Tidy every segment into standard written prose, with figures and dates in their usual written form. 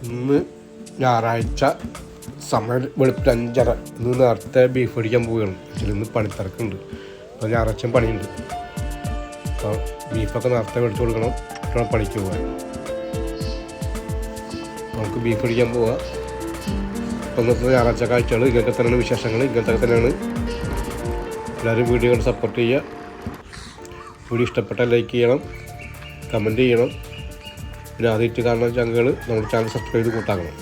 ഇന്ന് ഞായറാഴ്ച സമയം വെളുപ്പിന് 5:30. ഇന്ന് നേരത്തെ ബീഫ് മേടിക്കാൻ പോവുകയാണ്. ഇന്ന് പണിത്തിരക്കുണ്ട്. അപ്പോൾ ഞായറാഴ്ച പണിയുണ്ട്. അപ്പോൾ ബീഫൊക്കെ നേരത്തെ മേടിച്ച് കൊടുക്കണം. അപ്പോൾ പണിക്ക് പോകാൻ നമുക്ക് ബീഫ് മേടിക്കാൻ പോവാം. അപ്പോൾ ഇന്നത്തെ ഞായറാഴ്ച കാഴ്ചകൾ ഇങ്ങനത്തെ തന്നെയാണ്, വിശേഷങ്ങൾ ഇങ്ങനത്തെ തന്നെയാണ്. എല്ലാവരും വീഡിയോ കണ്ട് സപ്പോർട്ട് ചെയ്യുക. വീഡിയോ ഇഷ്ടപ്പെട്ടാൽ ലൈക്ക് ചെയ്യണം, കമൻറ്റ് ചെയ്യണം. പിന്നെ ആദ്യമായിട്ട് കാണുന്ന ചാനലുകൾ നമ്മുടെ ചാനൽ സബ്സ്ക്രൈബ് ചെയ്ത് കൂട്ടാക്കണം.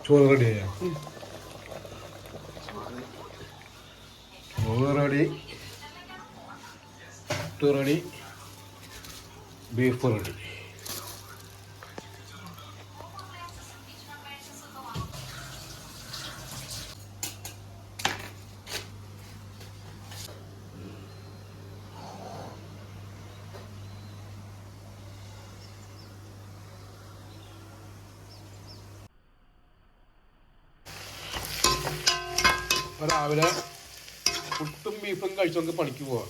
ചോറ് റെഡി ചെയ്യാം. ചോറ് റെഡി, റെഡി, ബീഫ് റെഡി. രാവിലെ പുട്ടും ബീഫും കഴിച്ച് നമുക്ക് പണിക്ക് പോവാം.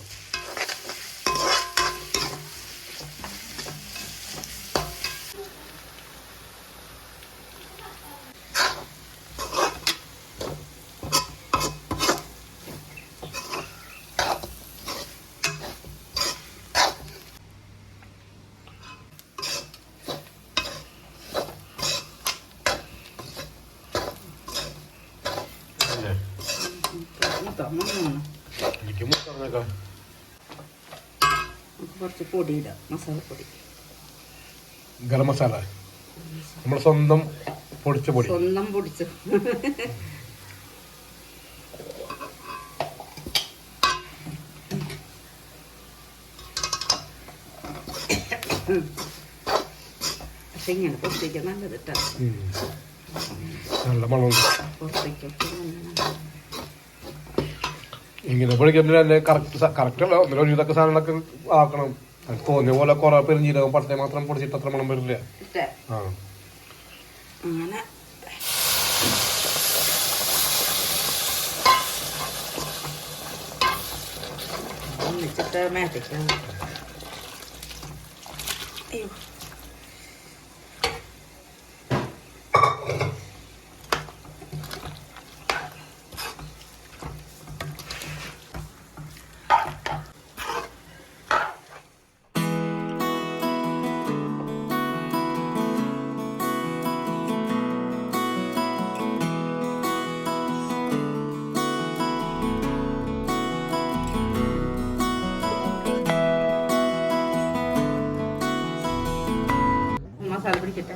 കുറച്ച് പൊടി ഇടാം, മസാലപ്പൊടി, ഗരം മസാല, നമ്മുടെ സ്വന്തം പൊടിച്ച പൊടി, സ്വന്തം പൊടിച്ച. പക്ഷെ ഇങ്ങനെ പുറത്തേക്ക് നല്ലത് കേട്ടോ, നല്ല മണം. പുറത്തേക്കൊക്കെ ഇങ്ങനെ പൊടിക്കുമ്പോൾ കറക്റ്റ് അല്ല, ഒന്നിലും ഇതൊക്കെ സാധനങ്ങളൊക്കെ ആക്കണം. തോന്നിയ പോലെ കുറെ പെരുംജീരകം പട്ടേ മാത്രം പൊടിച്ചിട്ട് അത്ര മണം വരില്ല. അങ്ങനെ ഒന്നിച്ചിട്ട് മേടിക്കാം. മസാല പിടിക്കട്ടെ.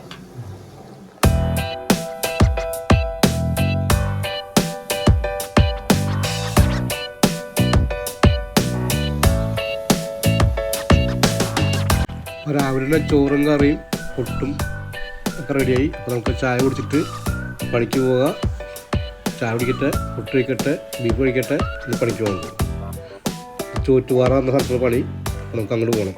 രാവിലെ ചോറും കറിയും പുട്ടും ഒക്കെ റെഡിയായി. അപ്പോൾ നമുക്ക് ചായ കുടിച്ചിട്ട് പണിക്ക് പോവുക. ചായ കുടിക്കട്ടെ, പുട്ട് കഴിക്കട്ടെ, ബീഫ് കഴിക്കട്ടെ, ഇത് പണിക്ക് പോകുന്നത്. ചോറ്റുപാറ എന്ന സ്ഥലത്തുള്ള പണി. അപ്പോൾ നമുക്ക് അങ്ങോട്ട് പോകണം.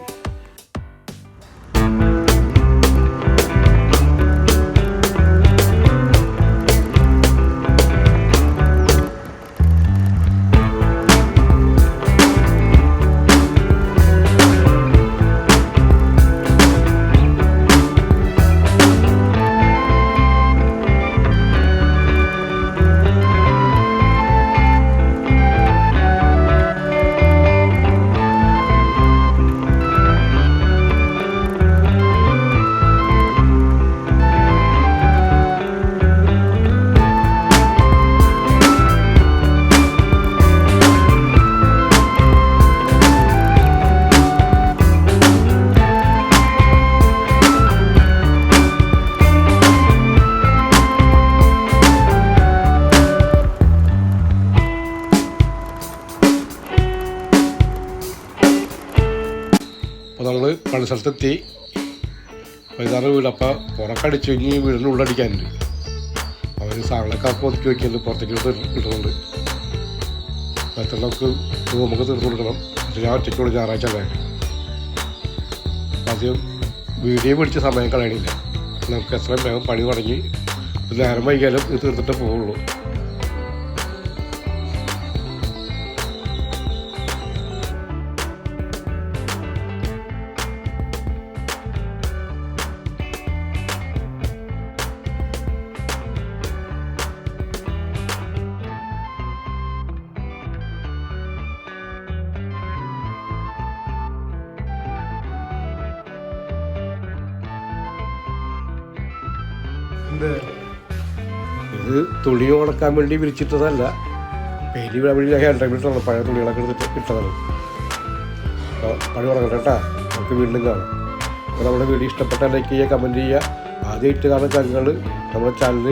നമ്മൾ പണിസ്ഥലത്തെത്തി. ഇതാണ് വീട്. അപ്പോൾ പുറക്കടിച്ച് കഴിഞ്ഞ് വീടിൻ്റെ ഉള്ളടിക്കാനുണ്ട്. അവർ സാധനങ്ങളൊക്കെ ഒതുക്കി വയ്ക്കുന്നുണ്ട്, പുറത്തേക്ക് ഇടുന്നുണ്ട്. എത്ര നമുക്ക് തീർത്ത് കൊടുക്കണം. പക്ഷേ ഞാൻ ഒറ്റയ്ക്കുള്ള ഞായറാഴ്ച അല്ലേ. ആദ്യം വീഡിയോ പിടിച്ച് സമയം കളയണില്ല. നമുക്ക് എത്രയും വേഗം പണി തുടങ്ങി നേരം വൈകിയാലും ഇത് തീർത്തിട്ടേ പോവുള്ളൂ. ഇത് തുണി ഉണക്കാൻ വേണ്ടി വിരിച്ചിട്ടതല്ല, പെയിൻറ് വിടാൻ വേണ്ടി ഞാൻ ഹാൻഡ് ടൈമിട്ടാണ് പഴയ തുണികളൊക്കെ എടുത്തിട്ട് ഇട്ടതാണ്. അപ്പോൾ പണി തുടങ്ങട്ടെ കേട്ടോ. നമുക്ക് വീണ്ടും കാണാം. അപ്പോൾ നമ്മുടെ വീഡിയോ ഇഷ്ടപ്പെട്ടാൽ ലൈക്ക് ചെയ്യുക, കമൻറ്റ് ചെയ്യുക. ആദ്യമായിട്ട് കാണുന്ന ചാനലുകൾ നമ്മുടെ ചാനൽ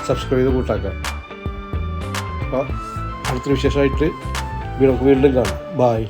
സബ്സ്ക്രൈബ് ചെയ്ത് കൂട്ടാക്കാം. അപ്പോൾ അടുത്ത വിശേഷമായിട്ട് നമുക്ക് വീണ്ടും കാണാം. ബായ്.